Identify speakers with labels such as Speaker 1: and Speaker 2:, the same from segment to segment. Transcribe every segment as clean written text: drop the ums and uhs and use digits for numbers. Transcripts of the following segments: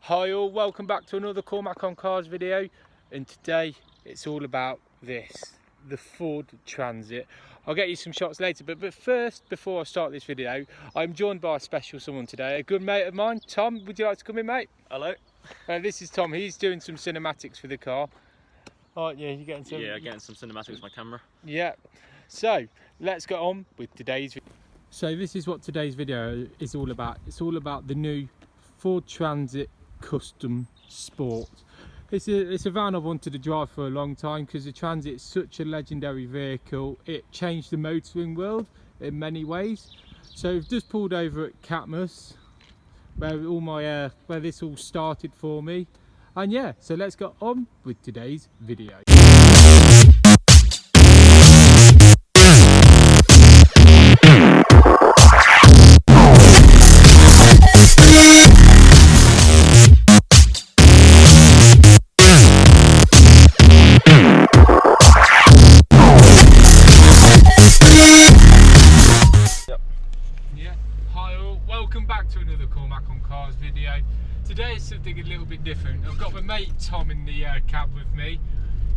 Speaker 1: Hi all, welcome back to another Cormac on Cars video, and today it's all about this, the Ford Transit. I'll get you some shots later, but first, before I start this video, I'm joined by a special someone today, a good mate of mine. Tom, would you like to come in, mate?
Speaker 2: Hello.
Speaker 1: This is Tom. He's doing some cinematics for the car. Aren't you? You're getting some...
Speaker 2: Yeah, getting some cinematics with my camera.
Speaker 1: Yeah. So, let's get on with today's video. So this is what today's video is all about. It's all about the new Ford Transit Custom Sport. It's a van I've wanted to drive for a long time because the Transit is such a legendary vehicle. It changed the motoring world in many ways. So we've just pulled over at Catmus, where this all started for me. And yeah, so let's get on with today's video. Welcome back to another Cormac on Cars video. Today is something a little bit different. I've got my mate Tom in the cab with me.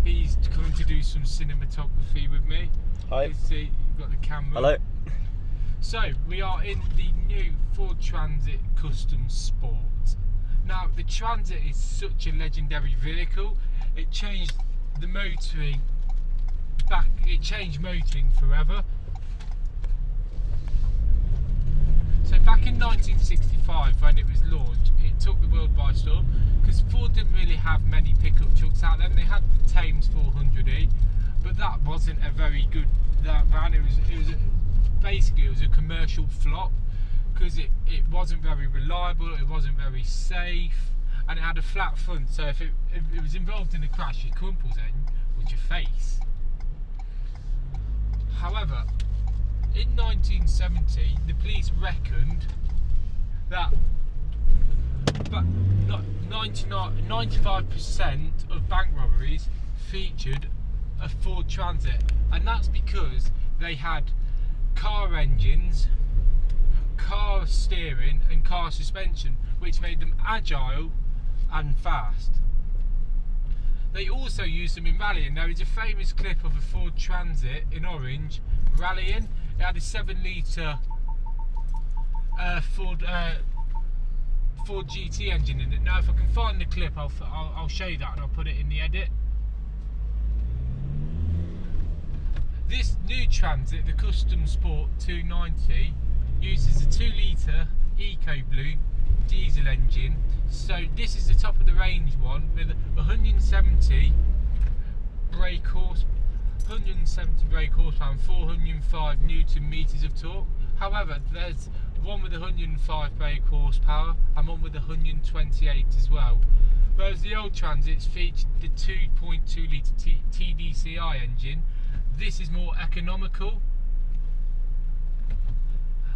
Speaker 1: He's coming to do some cinematography with me.
Speaker 2: Hi.
Speaker 1: You see, you've got the camera.
Speaker 2: Hello.
Speaker 1: So, we are in the new Ford Transit Custom Sport. Now, the Transit is such a legendary vehicle. It changed the motoring forever. So back in 1965, when it was launched, it took the world by storm because Ford didn't really have many pickup trucks out then. They had the Thames 400e, but that wasn't a very good van. It was a commercial flop because it wasn't very reliable, it wasn't very safe, and it had a flat front. So if it was involved in a crash, your crumples in with your face. However, in 1970, the police reckoned that 95% of bank robberies featured a Ford Transit, and that's because they had car engines, car steering and car suspension, which made them agile and fast. They also used them in rallying. There is a famous clip of a Ford Transit in orange rallying. It had a 7-litre Ford GT engine in it. Now, if I can find the clip, I'll show you that and I'll put it in the edit. This new Transit, the Custom Sport 290, uses a 2-litre EcoBlue diesel engine. So this is the top of the range one with 170 brake horsepower and 405 Newton meters of torque. However, there's one with 105 brake horsepower and one with 128 as well. Whereas the old Transits featured the 2.2 litre TDCi engine. This is more economical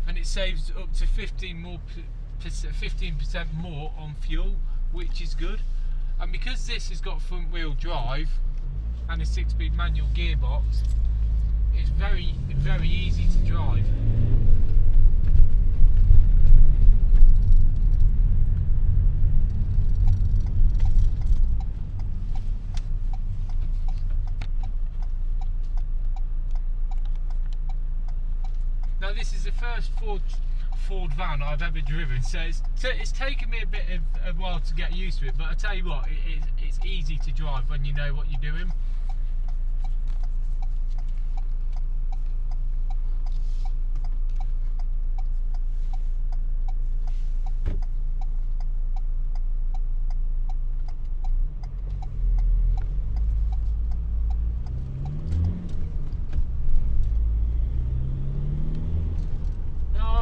Speaker 1: and it saves up to 15% more on fuel, which is good. And because this has got front wheel drive and a 6-speed manual gearbox, it's very, very easy to drive. Now this is the first Ford van I've ever driven, so it's taken me a bit of a while to get used to it, but I tell you what, it's easy to drive when you know what you're doing.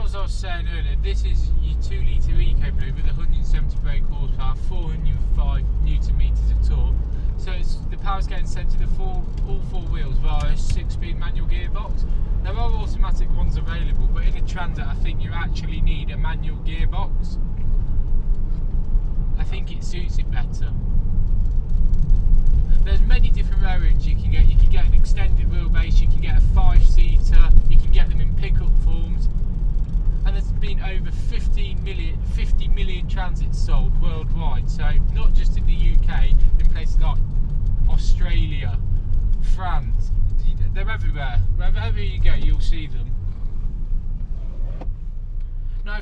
Speaker 1: As I was saying earlier, this is your 2-litre EcoBlue with 170 brake horsepower, 405 Newton meters of torque. So the power's getting sent to all four wheels via a 6-speed manual gearbox. There are automatic ones available, but in a Transit I think you actually need a manual gearbox. I think it suits it better. There's many different variants you can get. You can get an extended wheelbase, you can get a 5-seater, you can get them in pickup forms. And there's been over 50 million Transits sold worldwide.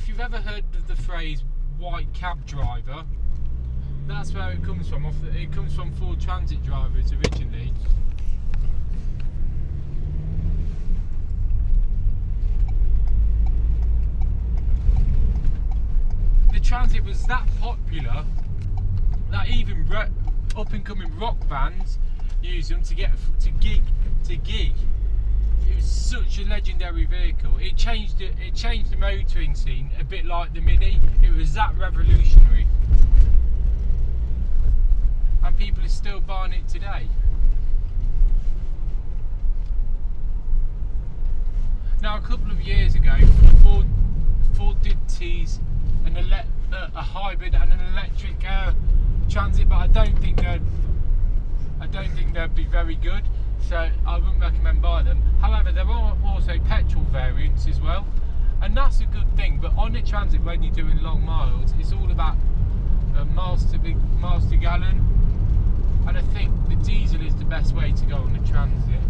Speaker 1: if you've ever heard of the phrase white cab driver, that's where it comes from. It comes from Ford Transit drivers originally. The Transit was that popular that even up and coming rock bands used them to gig. It was such a legendary vehicle. It changed the motoring scene a bit like the Mini. It was that revolutionary, and people are still buying it today. Now, a couple of years ago, Ford did tease a hybrid and an electric Transit, but I don't think they'd be very good, so I wouldn't recommend buying them. However, there are also petrol variants as well, and that's a good thing. But on the Transit, when you're doing long miles, it's all about miles to gallon, and I think the diesel is the best way to go on the Transit.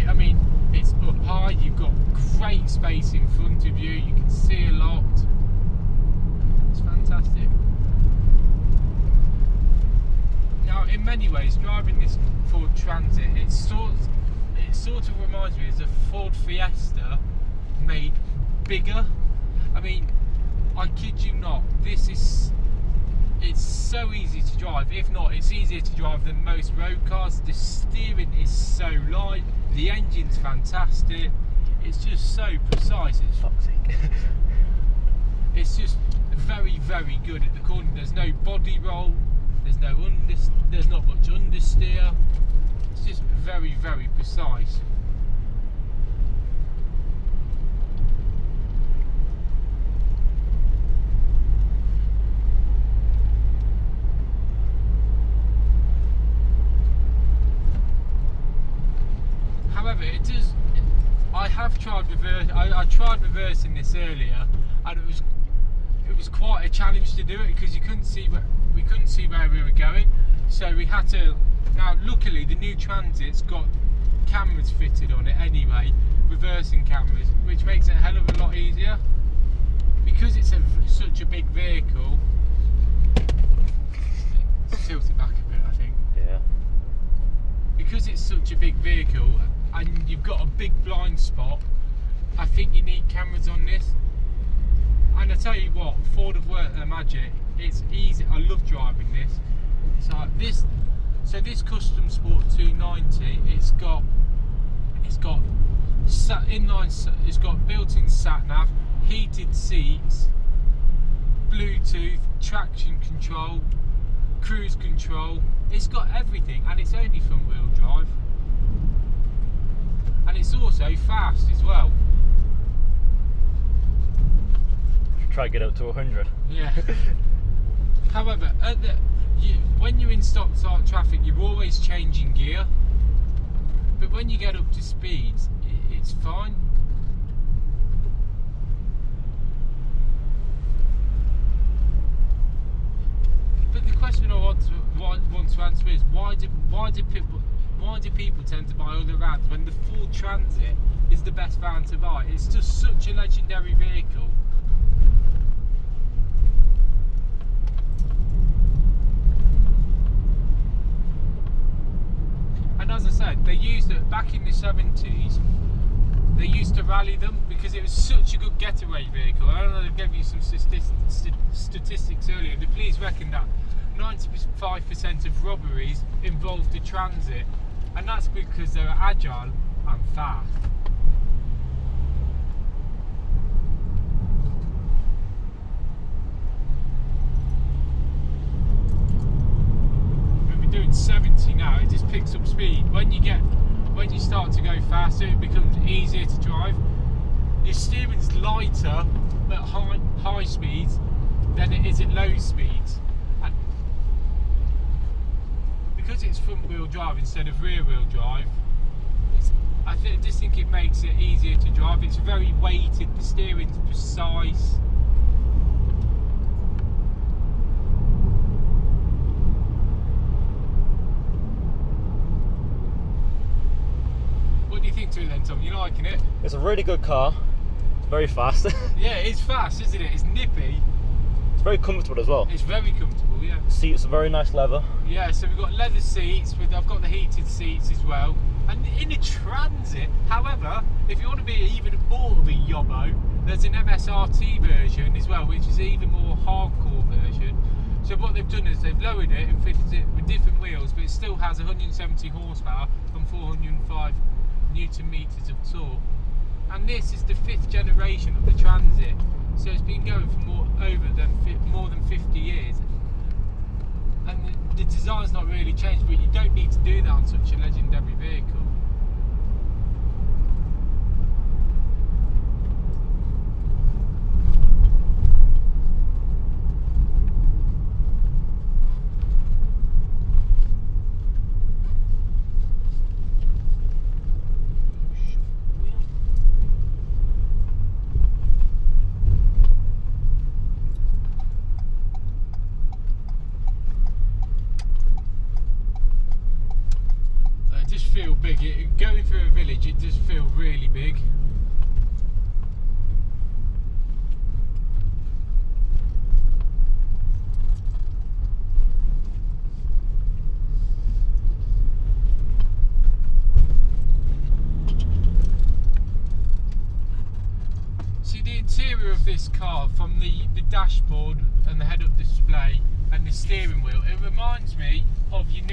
Speaker 1: I mean, it's up high, you've got great space in front of you, you can see a lot. It's fantastic. Now, in many ways, driving this Ford Transit, it sort of reminds me of a Ford Fiesta made bigger. I mean, I kid you not, it's so easy to drive. If not, it's easier to drive than most road cars. The steering is so light, the engine's fantastic, it's just so precise. It's just very, very good at the corner. There's no body roll, there's not much understeer. It's just very, very precise. However, I tried reversing this earlier, and it was quite a challenge to do it because we couldn't see where we were going. So we had to. Now, luckily, the new Transit's got cameras fitted on it anyway, reversing cameras, which makes it a hell of a lot easier. Because it's such a big vehicle. Let's tilt it back a bit, I think.
Speaker 2: Yeah.
Speaker 1: Because it's such a big vehicle and you've got a big blind spot, I think you need cameras on this. And I tell you what, Ford have worked their magic. It's easy. I love driving this. So this Custom Sport 290, it's got built-in sat nav, heated seats, Bluetooth, traction control, cruise control. It's got everything, and it's only front-wheel drive, and it's also fast as well.
Speaker 2: Try to get up to 100.
Speaker 1: Yeah. However, when you're in stop-start traffic, you're always changing gear. But when you get up to speeds, it's fine. But the question I want to answer is why do people tend to buy other vans when the Ford Transit is the best van to buy? It's just such a legendary vehicle. And as I said, they used it back in the 70s. They used to rally them because it was such a good getaway vehicle. I don't know, they gave you some statistics earlier. The police reckon that 95% of robberies involved the Transit, and that's because they're agile and fast. We're doing 70 now. It just picks up speed. When you start to go faster, it becomes easier to drive. Your steering's lighter at high speeds than it is at low speeds, and because it's front wheel drive instead of rear wheel drive, I just think it makes it easier to drive. It's very weighted, the steering's precise. What do you think to it then, Tom? You liking it?
Speaker 2: It's a really good car. very fast.
Speaker 1: Yeah, it's fast, isn't it? It's nippy.
Speaker 2: It's very comfortable as well.
Speaker 1: It's very comfortable, yeah.
Speaker 2: Seats are very nice leather.
Speaker 1: Yeah, so we've got leather seats, I've got the heated seats as well. And in a Transit, however, if you want to be even more of a yobbo, there's an MSRT version as well, which is even more hardcore version. So what they've done is they've lowered it and fitted it with different wheels, but it still has 170 horsepower and 405 Newton meters of torque. And this is the 5th generation of the Transit, so it's been going for more than 50 years. And the design's not really changed, but you don't need to do that on such a legendary vehicle. Feel big. Going through a village, it does feel really big. See, the interior of this car, from the dashboard and the head-up display and the steering wheel, it reminds me of your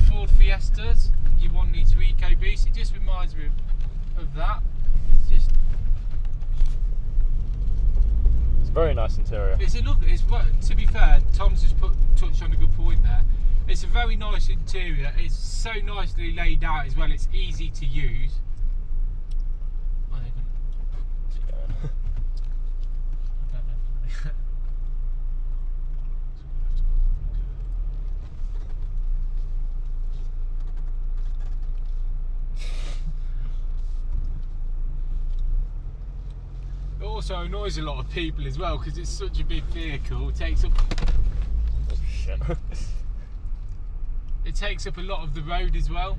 Speaker 1: Ford Fiestas, your 1 litre EcoBoost. It just reminds me of that. It's
Speaker 2: a very nice interior.
Speaker 1: It's a lovely. To be fair, Tom's just touched on a good point there. It's a very nice interior. It's so nicely laid out as well. It's easy to use. It also annoys a lot of people as well because it's such a big vehicle. It takes up.
Speaker 2: Oh shit!
Speaker 1: It takes up a lot of the road as well.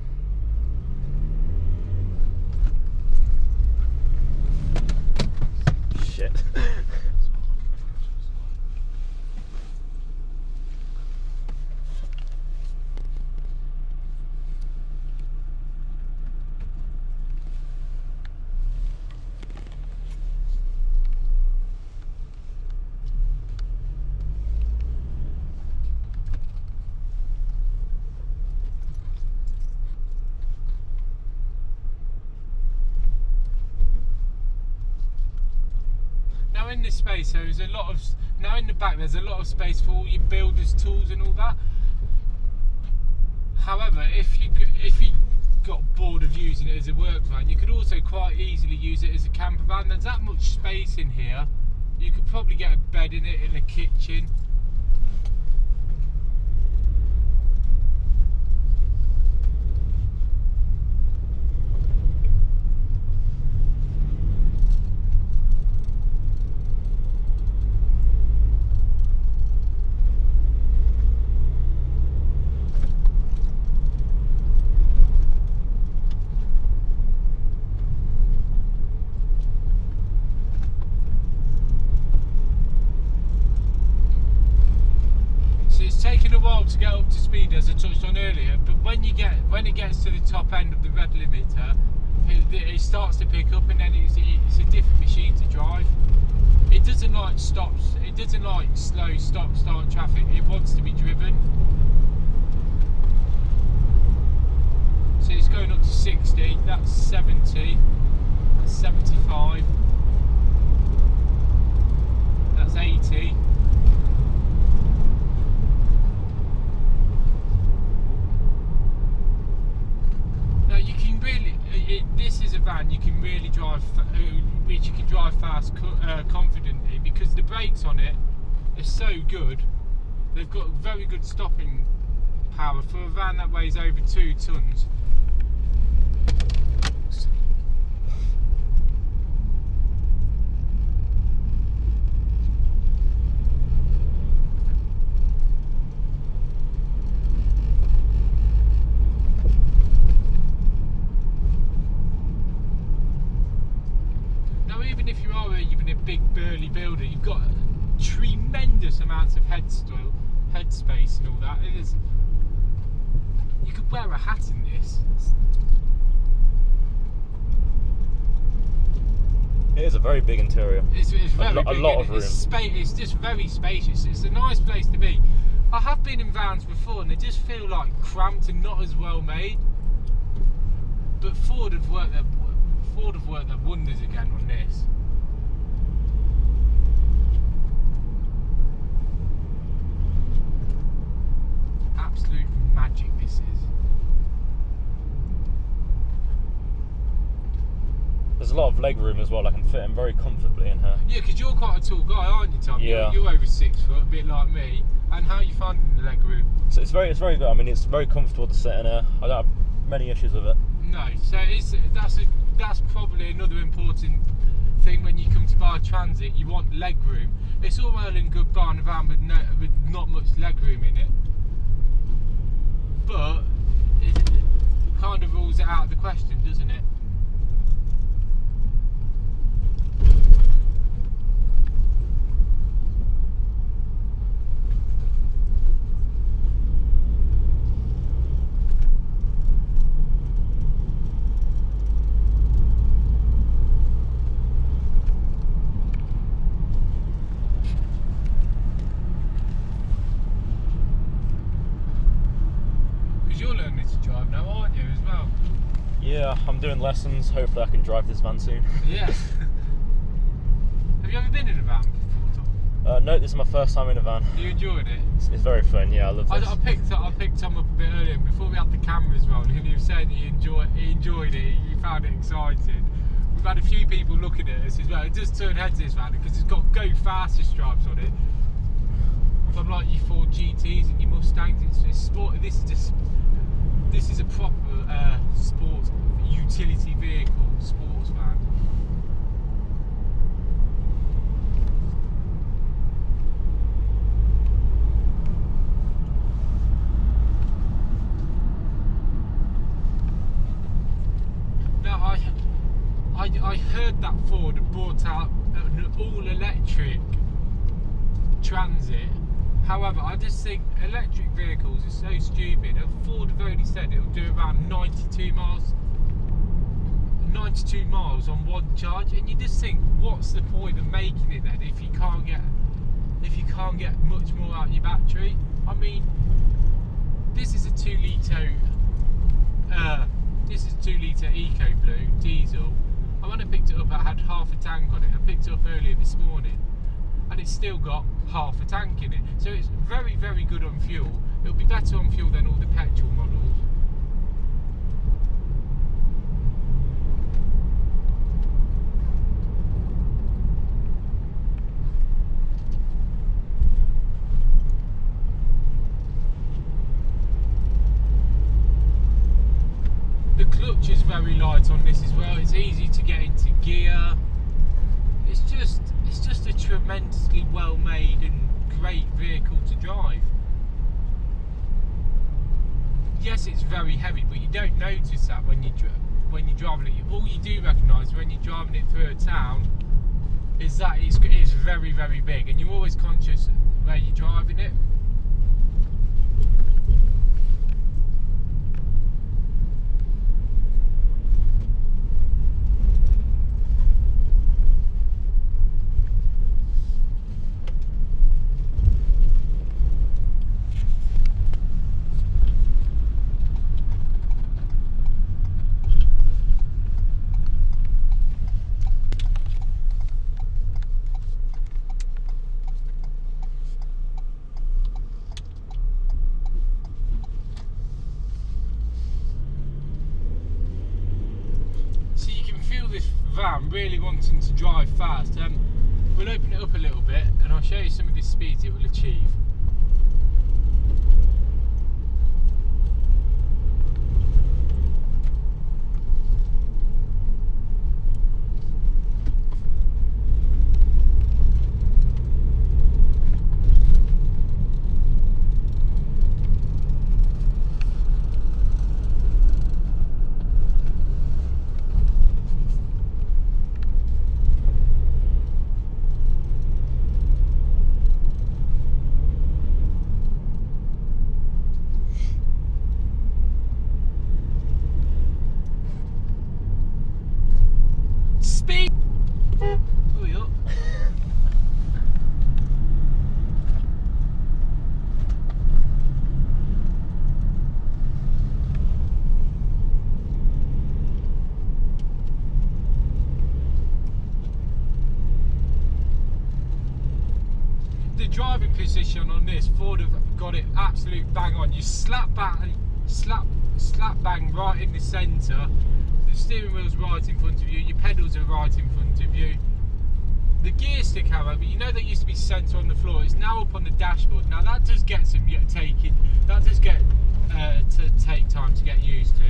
Speaker 2: Shit.
Speaker 1: In this space, there's a lot of now in the back. There's a lot of space for all your builder's tools and all that. However, if you got bored of using it as a work van, you could also quite easily use it as a camper van. There's that much space in here. You could probably get a bed in it, in a kitchen. Taken a while to get up to speed, as I touched on earlier, but when it gets to the top end of the red limiter, it starts to pick up, and then it's a different machine to drive. It doesn't like stops. It doesn't like slow start traffic. It wants to be driven. So it's going up to 60. That's 70. That's 75. That's 80. This is a van you can really drive, which you can drive fast, confidently, because the brakes on it are so good. They've got very good stopping power for a van that weighs over 2 tons. you could wear a hat in this.
Speaker 2: It is a very big interior.
Speaker 1: It's very big,
Speaker 2: a lot of room.
Speaker 1: It's just very spacious. It's a nice place to be. I have been in vans before and they just feel like cramped and not as well made. But Ford have worked their wonders again on this. Absolute magic this is.
Speaker 2: There's a lot of leg room as well. I can fit in very comfortably in here.
Speaker 1: Yeah, because you're quite a tall guy, aren't you, Tom?
Speaker 2: Yeah.
Speaker 1: You're over 6 foot, a bit like me. And how are you finding the leg room?
Speaker 2: So it's very good. I mean, it's very comfortable to sit in here. I don't have many issues with it.
Speaker 1: No, so that's probably another important thing when you come to buy a Transit. You want leg room. It's all well and good buying a van with not much leg room in it, but it kind of rules it out of the question, doesn't it? You're learning to drive now, aren't you, as well?
Speaker 2: Yeah, I'm doing lessons. Hopefully I can drive this van soon.
Speaker 1: Yeah. Have you ever been in a van before, Tom?
Speaker 2: No, this is my first time in a van.
Speaker 1: You enjoyed it?
Speaker 2: It's very fun, yeah, I love this.
Speaker 1: I picked Tom up a bit earlier before we had the cameras rolling, and he was saying that he enjoyed it, he found it exciting. We've had a few people looking at us as well. It does turn heads, this van, because it's got go faster stripes on it. From like your Ford GTs and your Mustangs, it's sport. This is a proper sport utility vehicle, sports van. Now I heard that Ford had brought out an all-electric Transit. However, I just think electric vehicles are so stupid. Ford have only said it'll do about 92 miles on one charge, and you just think, what's the point of making it then if you can't get much more out of your battery? I mean, this is a 2 litre Eco Blue diesel. And when I picked it up, it had half a tank on it. I picked it up earlier this morning, and it's still got half a tank in it. So it's very, very good on fuel. It'll be better on fuel than all the petrol models. The clutch is very light on this as well. It's easy to get into gear. It's just a tremendously well made and great vehicle to drive. Yes, it's very heavy, but you don't notice that when you're driving it. All you do recognise when you're driving it through a town is that it's very, very big, and you're always conscious where you're driving it. Van really wanting to drive fast. We'll open it up a little bit and I'll show you some of the speeds it will achieve. driving position on this, Ford have got it absolute bang on. You slap bang right in the centre. The steering wheel's right in front of you. Your pedals are right in front of you. The gear stick, however, you know that used to be centre on the floor. It's now up on the dashboard. Now that does get some taking. That does get to take time to get used to.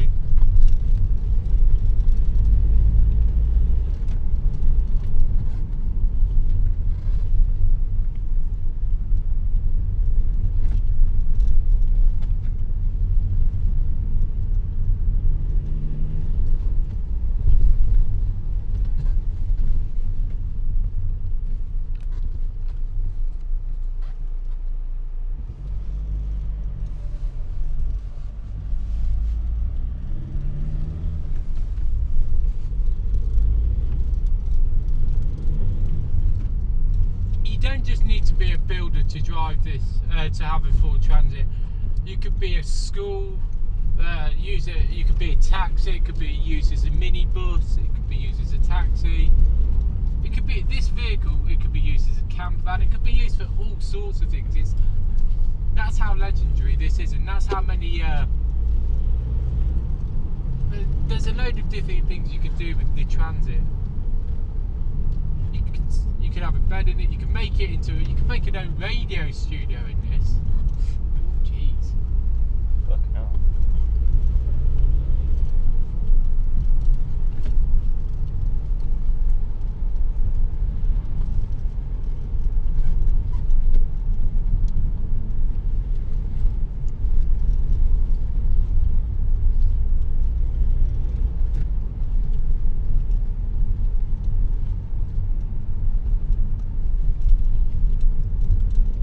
Speaker 1: Don't just need to be a builder to drive this, to have a Ford Transit. You could be a school user, you could be a taxi, it could be used as a minibus, it could be used as a taxi. It could be this vehicle, it could be used as a camper van, it could be used for all sorts of things. That's how legendary this is, and that's how many there's a load of different things you could do with the Transit. You could have a bed in it. You can make it into. You can make an own radio studio in this. Oh, jeez.
Speaker 2: Fucking hell.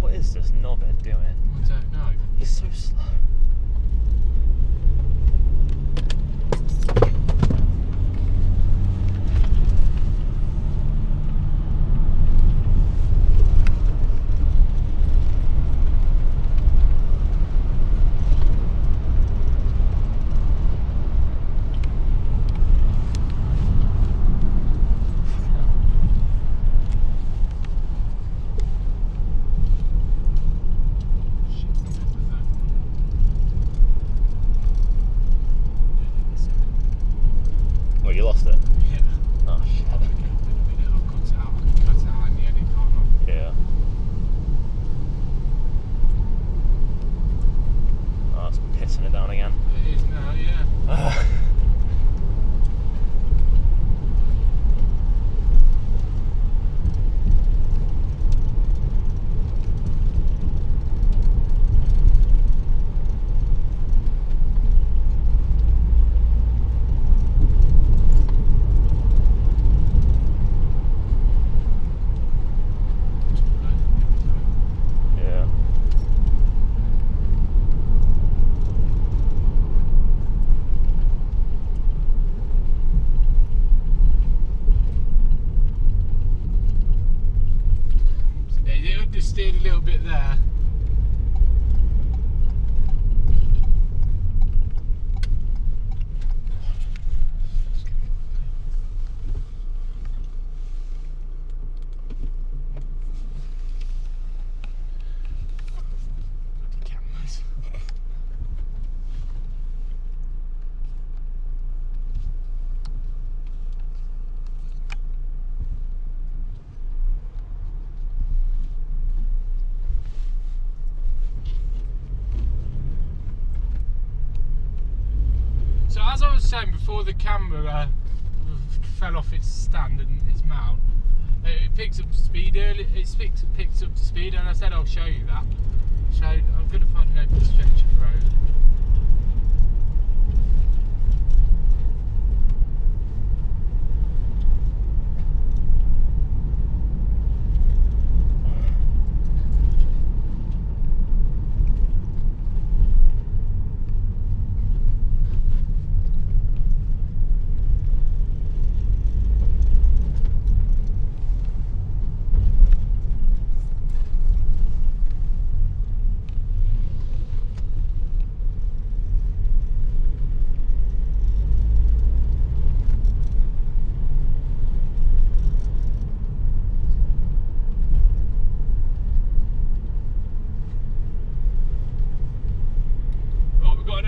Speaker 2: What is this knobhead doing?
Speaker 1: I don't know.
Speaker 2: He's so slow. Well, you lost it.
Speaker 1: Yeah.
Speaker 2: Oh shit.
Speaker 1: I'll cut it out. I can cut it out in the edit, can't I?
Speaker 2: Yeah. Oh, it's pissing it down again.
Speaker 1: It is now, yeah.
Speaker 2: Yeah.
Speaker 1: They understeered a little bit there. Bloody cameras. So as I was saying before, the camera fell off its stand and its mount. It picks up speed early. It picks up to speed, and I said I'll show you that. So I'm going to find an open stretch of road.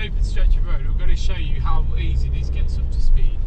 Speaker 1: open stretch of road. I'm going to show you how easy this gets up to speed.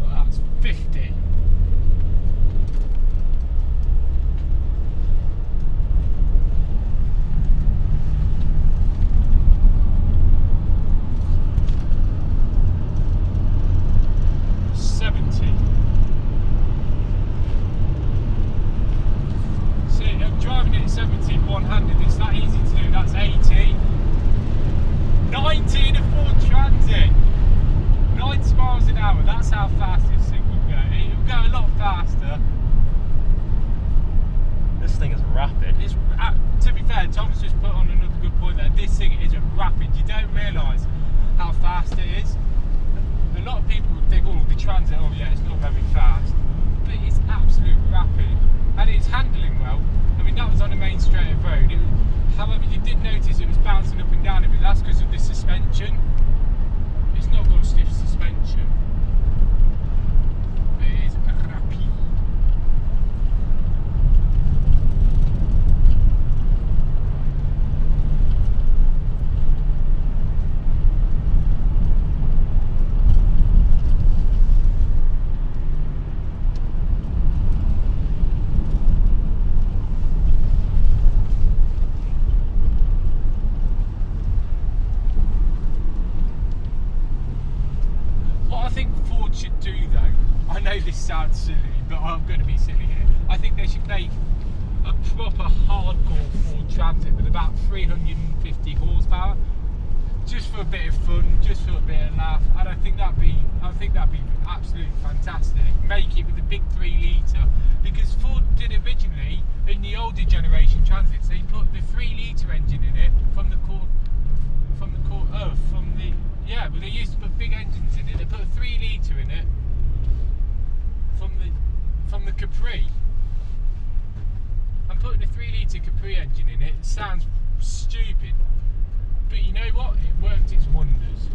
Speaker 1: Well, that's 50. Driving it at 70 one-handed, it's that easy to do. That's 80. 90 in a Ford Transit. 90 miles an hour, that's how fast this thing will go. It'll go a lot faster.
Speaker 2: This thing is rapid.
Speaker 1: It's, to be fair, Tom's just put on another good point there. This thing isn't rapid. You don't realise how fast it is. A lot of people would think, oh, the Transit, oh yeah, it's not very fast. But it's absolutely rapid. And it's handling well. I mean, that was on a main straight of road. However, you did notice it was bouncing up and down a bit. That's because of the suspension. It's not got stiff suspension. It is rapid. What I think Ford should do though, I know this sounds silly, but I'm going to be silly here. I think they should make a proper hardcore Ford Transit with about 350 horsepower, just for a bit of fun, just for a bit of laugh. And I think that'd be absolutely fantastic. Make it with a big 3 litre, because Ford did originally in the older generation Transits. They put the 3 litre engine in it but they used to put big engines in it. They put a 3 litre in it from the Capri. I'm putting a 3 litre Capri engine in it. It sounds stupid, but you know what? It worked its wonders.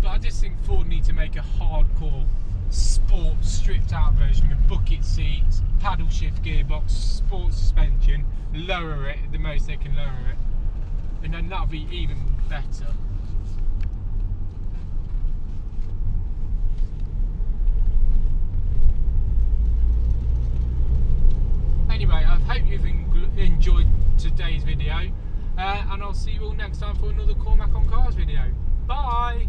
Speaker 1: But I just think Ford need to make a hardcore sport stripped out version with bucket seats, paddle shift gearbox, sport suspension, lower it the most they can lower it, and then that'll be even better. Anyway, I hope you've enjoyed today's video, and I'll see you all next time for another Cormac on Cars video. Bye!